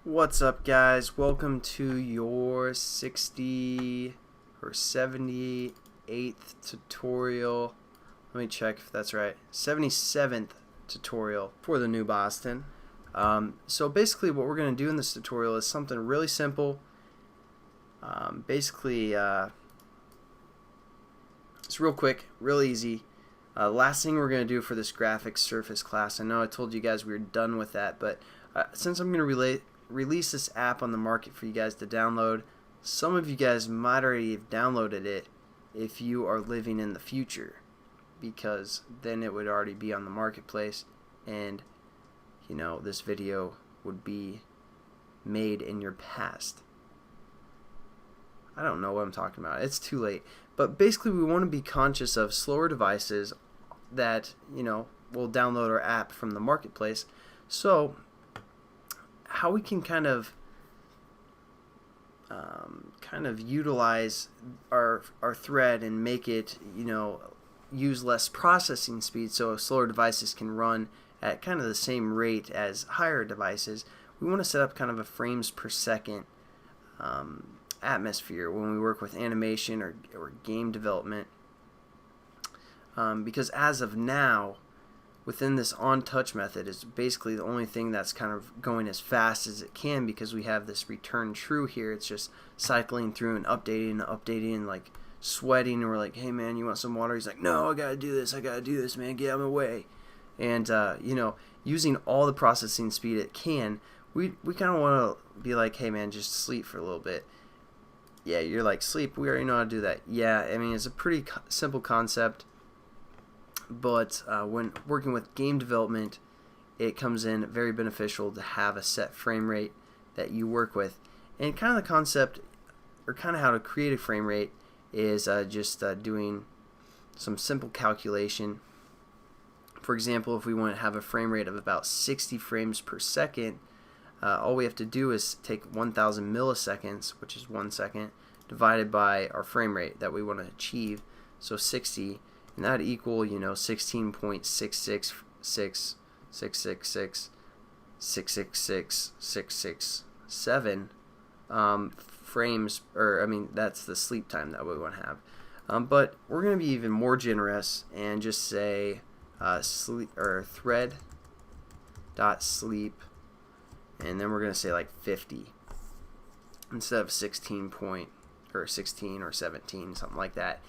What's up, guys? Welcome to your 78th tutorial. Let me check if that's right. 77th tutorial for the new Boston. So basically what we're going to do in this tutorial is something really simple. It's real quick, real easy. Last thing we're going to do for this graphics surface class, I know I told you guys we were done with that, but since I'm going to release this app on the market for you guys to download, some of you guys might already have downloaded it if you are living in the future, because then it would already be on the marketplace and this video would be made in your past. I don't know what I'm talking about. It's too late. But basically we want to be conscious of slower devices that will download our app from the marketplace. So how we can kind of utilize our thread and make it use less processing speed so slower devices can run at kind of the same rate as higher devices. We want to set up kind of a frames per second atmosphere when we work with animation or game development, because as of now, within this on-touch method is basically the only thing that's kind of going as fast as it can, because we have this return true here. It's just cycling through and updating and like sweating, and we're like, hey man, you want some water? He's like, no, I gotta do this man, get out of my way. And using all the processing speed it can, we kind of want to be like, hey man, just sleep for a little bit. Yeah, you're like, sleep, we already know how to do that. Yeah, I mean, it's a pretty simple concept, but when working with game development, it comes in very beneficial to have a set frame rate that you work with. And kind of the concept, or kind of how to create a frame rate, is just doing some simple calculation. For example, if we want to have a frame rate of about 60 frames per second, all we have to do is take 1,000 milliseconds, which is 1 second, divided by our frame rate that we want to achieve, so 60, and that would equal 16.66666666667 frames, or I mean that's the sleep time that we want to have. But we're going to be even more generous and just say sleep, or thread dot sleep, and then we're going to say like 50 instead of 16 or 17, something like that.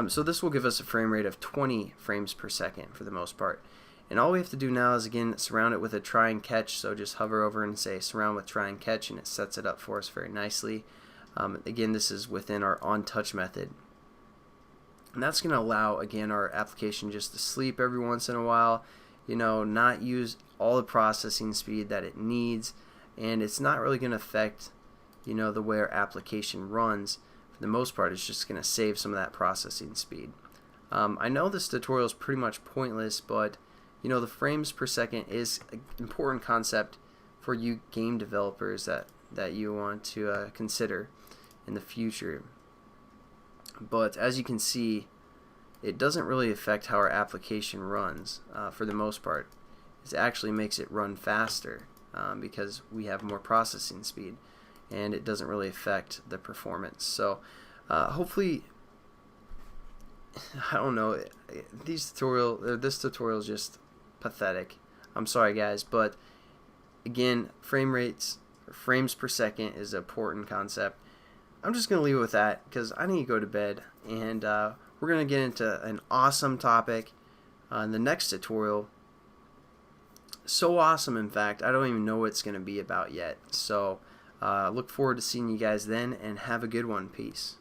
So this will give us a frame rate of 20 frames per second for the most part. And all we have to do now is, again, surround it with a try and catch. So just hover over and say surround with try and catch, and it sets it up for us very nicely. Again, this is within our on-touch method. And that's going to allow, again, our application just to sleep every once in a while, not use all the processing speed that it needs, and it's not really going to affect the way our application runs. For the most part, it's just going to save some of that processing speed. I know this tutorial is pretty much pointless, but the frames per second is an important concept for you game developers that you want to consider in the future. But as you can see, it doesn't really affect how our application runs for the most part. It actually makes it run faster because we have more processing speed, and it doesn't really affect the performance. So hopefully, I don't know, this tutorial is just pathetic. I'm sorry guys, but again, frame rates, or frames per second, is an important concept. I'm just going to leave it with that because I need to go to bed, and we're going to get into an awesome topic in the next tutorial. So awesome, in fact, I don't even know what it's going to be about yet. So look forward to seeing you guys then, and have a good one. Peace.